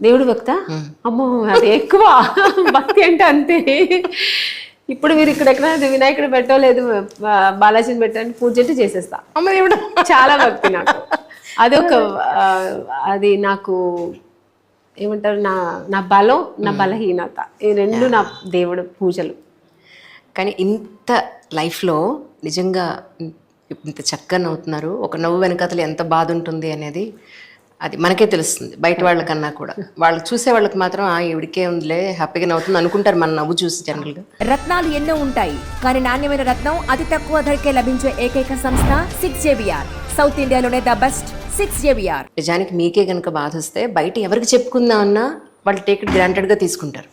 దేవుడు భక్త అమ్మో అది ఎక్కువ భక్తి అంటే అంతే. ఇప్పుడు మీరు ఇక్కడ ఎక్కడ వినాయకుడు పెట్టలేదు బాలాజీని పెట్టని పూజ అంటే చేసేస్తా. అమ్మ దేవుడు చాలా భక్తి నాకు. అదొక అది నాకు ఏమంటారు, నా బలం నా బలహీనత, ఈ రెండు నా దేవుడు పూజలు. కానీ ఇంత లైఫ్లో నిజంగా ఇంత చక్కగా నవ్వుతున్నారు. ఒక నవ్వు వెనకాతలు ఎంత బాధ ఉంటుంది అనేది అది మనకే తెలుస్తుంది, బయట వాళ్ళకన్నా కూడా. వాళ్ళు చూసే వాళ్ళకి మాత్రం ఈవిడికే ఉందిలే హ్యాపీగా నవ్వుతుంది అనుకుంటారు మన నవ్వు చూసి. జనరల్గా రత్నాలు ఎన్నో ఉంటాయి, కానీ నాణ్యమైన రత్నం అతి తక్కువ ధరకే లభించే ఏకైక సంస్థ 6JVR. సౌత్ ఇండియాలోనే ద బెస్ట్ 6JVR. నిజానికి మీకే కనుక బాధ వస్తే బయట ఎవరికి చెప్పుకుందామన్నా వాళ్ళు టేక్ ఇట్ గ్రాంటెడ్గా తీసుకుంటారు.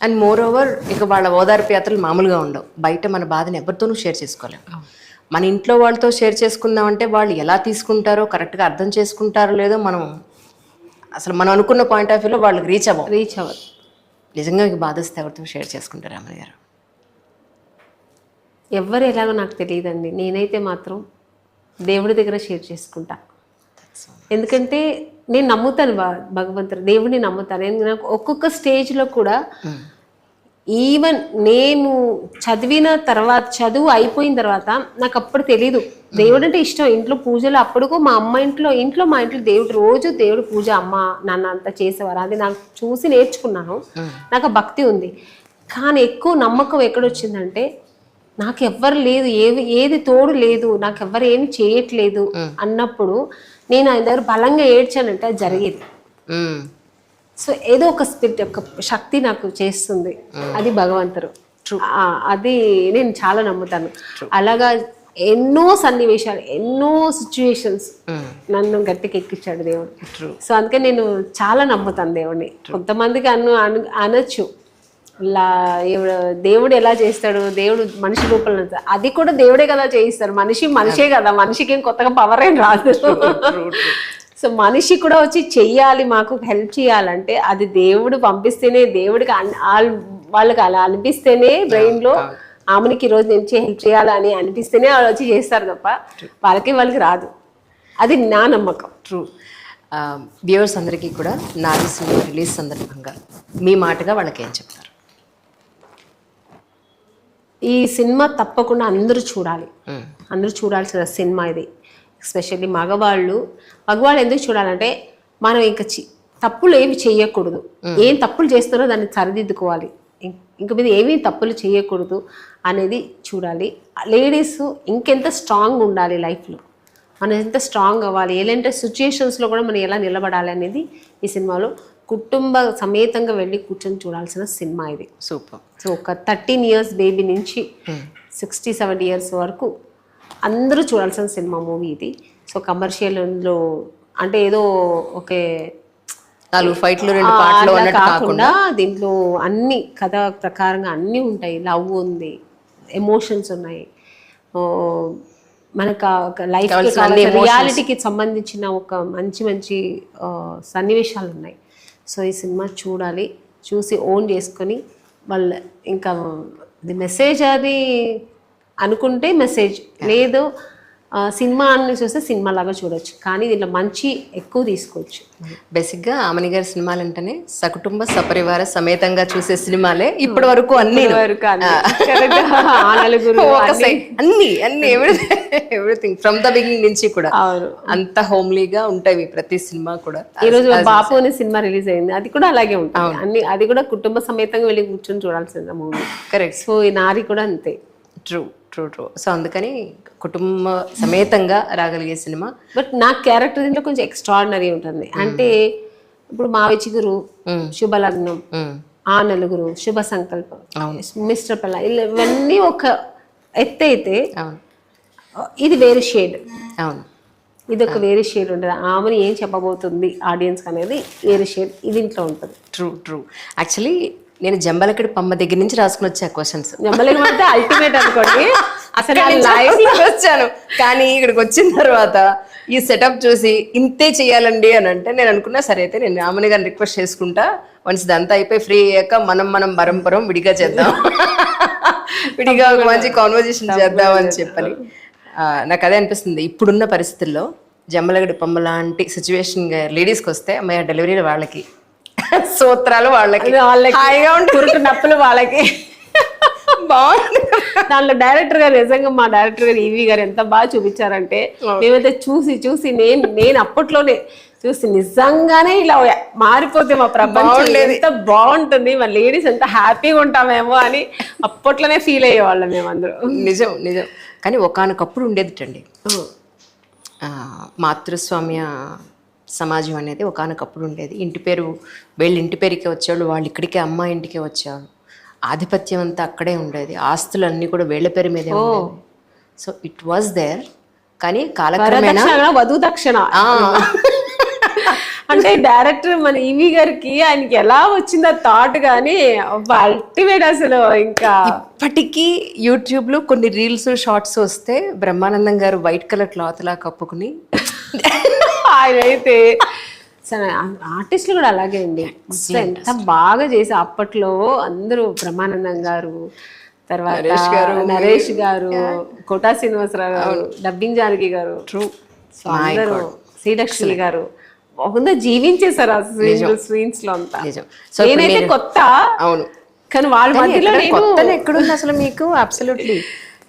అండ్ మోర్ ఓవర్ ఇక వాళ్ళ ఓదార్పు యాత్రలు మామూలుగా ఉండవు. బయట మన బాధను ఎవరితోనూ షేర్ చేసుకోలేము. మన ఇంట్లో వాళ్ళతో షేర్ చేసుకుందామంటే వాళ్ళు ఎలా తీసుకుంటారో, కరెక్ట్గా అర్థం చేసుకుంటారో లేదో మనం అసలు మనం అనుకున్న పాయింట్ ఆఫ్ వ్యూలో వాళ్ళకి రీచ్ అవ్వరు. నిజంగా మీకు బాధ వస్తే ఎవరితో షేర్ చేసుకుంటారు అమ్మ గారు? ఎవరు ఎలాగో నాకు తెలియదండి. నేనైతే మాత్రం దేవుడి దగ్గర షేర్ చేసుకుంటా. ఎందుకంటే నేను నమ్ముతాను భగవంతుడు, దేవుడిని నమ్ముతాను. నాకు ఒక్కొక్క స్టేజ్లో కూడా ఈవెన్ నేను చదివిన తర్వాత, చదువు అయిపోయిన తర్వాత నాకు అప్పుడు తెలీదు దేవుడు అంటే ఇష్టం. ఇంట్లో పూజలు అప్పుడుకు మా అమ్మ ఇంట్లో మా ఇంట్లో దేవుడు రోజు దేవుడు పూజ అమ్మ నాన్న అంతా చేసేవారు. అది నాకు చూసి నేర్చుకున్నాను. నాకు ఆ భక్తి ఉంది. కానీ ఎక్కువ నమ్మకం ఎక్కడొచ్చిందంటే నాకు ఎవ్వరు లేదు, ఏది తోడు లేదు, నాకు ఎవ్వరు ఏమి చేయట్లేదు అన్నప్పుడు నేను ఆయన దగ్గర బలంగా ఏడ్చానంటే అది జరిగేది. సో ఏదో ఒక స్పిరిట్, ఒక శక్తి నాకు చేస్తుంది, అది భగవంతుడు. అది నేను చాలా నమ్ముతాను. అలాగా ఎన్నో సన్నివేశాలు, ఎన్నో సిచ్యువేషన్స్ నన్ను గట్టికి ఎక్కించాడు దేవుడు. సో అందుకే నేను చాలా నమ్ముతాను దేవుడిని. కొంతమందికి అనొచ్చు దేవుడు ఎలా చేస్తాడు, దేవుడు మనిషి రూపంలో, అది కూడా దేవుడే కదా చేయిస్తాడు. మనిషే కదా, మనిషికి ఏం కొత్తగా పవర్ ఏం రాదు. సో మనిషి కూడా వచ్చి చెయ్యాలి, మాకు హెల్ప్ చేయాలంటే అది దేవుడు పంపిస్తేనే, దేవుడికి వాళ్ళకి అలా అనిపిస్తేనే బ్రెయిన్లో ఆమెకి ఈరోజు నుంచి హెల్ప్ చేయాలని అనిపిస్తేనే వాళ్ళు వచ్చి చేస్తారు తప్ప వాళ్ళకి రాదు. అది నా నమ్మకం. ట్రూ. వ్యూవర్స్ అందరికీ కూడా నాది సినిమా రిలీజ్ సందర్భంగా మీ మాటగా వాళ్ళకి ఏం చెప్తారు? ఈ సినిమా తప్పకుండా అందరూ చూడాల్సిన సినిమా ఇది. ఎస్పెషల్లీ మగవాళ్ళు ఎందుకు చూడాలంటే మనం ఇంకా తప్పులు ఏమి చేయకూడదు. ఏం తప్పులు చేస్తారో దాన్ని సరిదిద్దుకోవాలి. ఇంక మీద ఏమీ తప్పులు చేయకూడదు అనేది చూడాలి. లేడీస్ ఇంకెంత స్ట్రాంగ్ ఉండాలి లైఫ్లో, మనం ఎంత స్ట్రాంగ్ అవ్వాలి, ఎలాంటి సిచ్యుయేషన్స్లో కూడా మనం ఎలా నిలబడాలి అనేది ఈ సినిమాలో కుటుంబ సమేతంగా వెళ్ళి కూర్చొని చూడాల్సిన సినిమా ఇది. సూపర్. సో ఒక 13 years బేబీ నుంచి 60-70 years వరకు అందరూ చూడాల్సిన సినిమా మూవీ ఇది. సో కమర్షియల్లో అంటే ఏదో ఒకే 4 ఫైట్లు 2 పాటలు కాకుండా దీంట్లో అన్ని కథ ప్రకారంగా అన్నీ ఉంటాయి. లవ్ ఉంది, ఎమోషన్స్ ఉన్నాయి, మనకు లైఫ్ రియాలిటీకి సంబంధించిన ఒక మంచి సన్నివేశాలు ఉన్నాయి. సో ఈ సినిమా చూడాలి, చూసి ఓన్ చేసుకొని వాళ్ళు ఇంకా ఇది మెసేజ్ అది అనుకుంటే మెసేజ్, లేదు సినిమా అని చూస్తే సినిమా లాగా చూడొచ్చు. కానీ దీంట్లో మంచి ఎక్కువ తీసుకోవచ్చు. బేసిక్గా ఆమని గారి సినిమాలు అంటేనే సకుటుంబ సపరివార సమేతంగా చూసే సినిమాలే ఇప్పటి వరకు. అన్ని ఎవ్రీథింగ్ ఫ్రమ్ ద బిగినింగ్ నుంచి కూడా అంత హోమ్లీగా ఉంటాయి ప్రతి సినిమా కూడా. ఈ రోజు బాపు అనే సినిమా రిలీజ్ అయింది, అది కూడా అలాగే ఉంటుంది. అన్ని అది కూడా కుటుంబ సమేతంగా వెళ్ళి కూర్చొని చూడాల్సిన మూవీ. కరెక్ట్. సో ఈ నారి కూడా అంతే. ట్రూ. సో అందుకని కుటుంబ సమేతంగా రాగలిగే సినిమా. బట్ నా క్యారెక్టర్ దీంట్లో కొంచెం ఎక్స్ట్రాడినరీ ఉంటుంది. అంటే ఇప్పుడు మావి చిగురు, శుభలగ్నం, ఆ నలుగురు, శుభ సంకల్పం, మిస్టర్ పిల్ల, ఇవన్నీ ఒక ఎత్తు అయితే ఇది వేరే షేడ్. ఇది ఒక వేరే షేడ్ ఉంటుంది. ఆమెను ఏం చెప్పబోతుంది ఆడియన్స్ అనేది వేరే షేడ్ ఇది ఇంట్లో ఉంటుంది. ట్రూ. యాక్చువల్లీ నేను జంబలకడి పమ్మ దగ్గర నుంచి రాసుకుని వచ్చా క్వశ్చన్స్. జంబలకడి అంటే అల్టిమేట్ అనుకోండి. అసలు వచ్చాను, కానీ ఇక్కడికి వచ్చిన తర్వాత ఈ సెటప్ చూసి ఇంతే చెయ్యాలండి అని అంటే నేను అనుకున్నా సరే అయితే నేను రామని గారిని రిక్వెస్ట్ చేసుకుంటా, వన్స్ ఇదంతా అయిపోయి ఫ్రీ అయ్యాక మనం పరం విడిగా చేద్దాం, విడిగా ఒక మంచి కాన్వర్జేషన్ చేద్దాం అని చెప్పని నాకు అదే అనిపిస్తుంది. ఇప్పుడున్న పరిస్థితుల్లో జంబలగడి పమ్మ లాంటి సిచ్యువేషన్ లేడీస్కి వస్తే అమ్మాయి డెలివరీలు వాళ్ళకి సూత్రాలు వాళ్ళకి వాళ్ళకి హాయిగా ఉంటుంది. పురుటు నప్పులు వాళ్ళకి. బాగుంది. దాంట్లో డైరెక్టర్ గారు నిజంగా మా డైరెక్టర్ గారు ఈవి గారు ఎంత బాగా చూపించారంటే మేమైతే చూసి నేను అప్పట్లోనే చూసి నిజంగానే ఇలా మారిపోతే మా ప్రపంచం ఎంత బాగుంటుంది, మా లేడీస్ ఎంత హ్యాపీగా ఉంటామేమో అని అప్పట్లోనే ఫీల్ అయ్యేవాళ్ళం మేమందరం. నిజం నిజం. కానీ ఒకానొకప్పుడు ఉండేదిటండి మాతృస్వామ్య సమాజం అనేది ఒకానొకప్పుడు ఉండేది. ఇంటి పేరు వీళ్ళ ఇంటి పేరుకే వచ్చేవాళ్ళు, వాళ్ళు ఇక్కడికే అమ్మ ఇంటికే వచ్చేవాళ్ళు. ఆధిపత్యం అంతా అక్కడే ఉండేది, ఆస్తులు అన్నీ కూడా వీళ్ళ పేరు మీదే ఉండేది. So it was there. కానీ కాలక్రమేణా వధు దక్షిణ అంటే డైరెక్టర్ మన ఈవి గారికి ఆయనకి ఎలా వచ్చిందో థాట్ కానీ అల్టిమేట్ అసలు. ఇంకా ఇప్పటికీ యూట్యూబ్లో కొన్ని రీల్స్ షార్ట్స్ వస్తే బ్రహ్మానందం గారు వైట్ కలర్ క్లాత్ లా కప్పుకుని ఆయన అయితే సరే ఆర్టిస్టులు కూడా అలాగే అండి, ఎంత బాగా చేసి అప్పట్లో అందరూ బ్రహ్మానందం గారు, తర్వాత నరేష్ గారు, కోటా శ్రీనివాసరావు గారు, డబ్బింగ్ జానకి గారు, అందరూ శ్రీలక్ష్మి గారు బాగుందా జీవించేశారు ఆ స్క్రీన్స్ లో అంతా. నేనైతే కొత్త అవును, కానీ వాళ్ళ మధ్యలో కొత్త ఎక్కడుంది అసలు మీకు? అబ్సల్యూట్లీ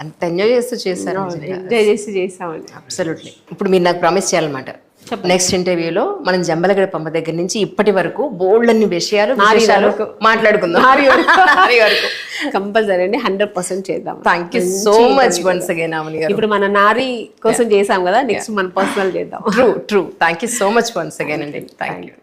అంత ఎంజాయ్ చేస్తూ చేశారు, ఎంజాయ్ చేసి చేసామండి. అబ్సల్యూట్లీ. ఇప్పుడు మీరు నాకు ప్రామిస్ చేయాలన్నమాట, నెక్స్ట్ ఇంటర్వ్యూలో మనం జంబలగడ పంప దగ్గర నుంచి ఇప్పటి వరకు బోల్డ్ అన్ని విషయాలు మాట్లాడుకుందాం. కంపల్సరీ అండి, 100% చేద్దాం. Thank you so much once again Amani garu. ఇప్పుడు మన నారీ కోసం చేసాం కదా, నెక్స్ట్ మన పర్సనల్ చేద్దాం. True. Thank you so much once again అండి. Thank you.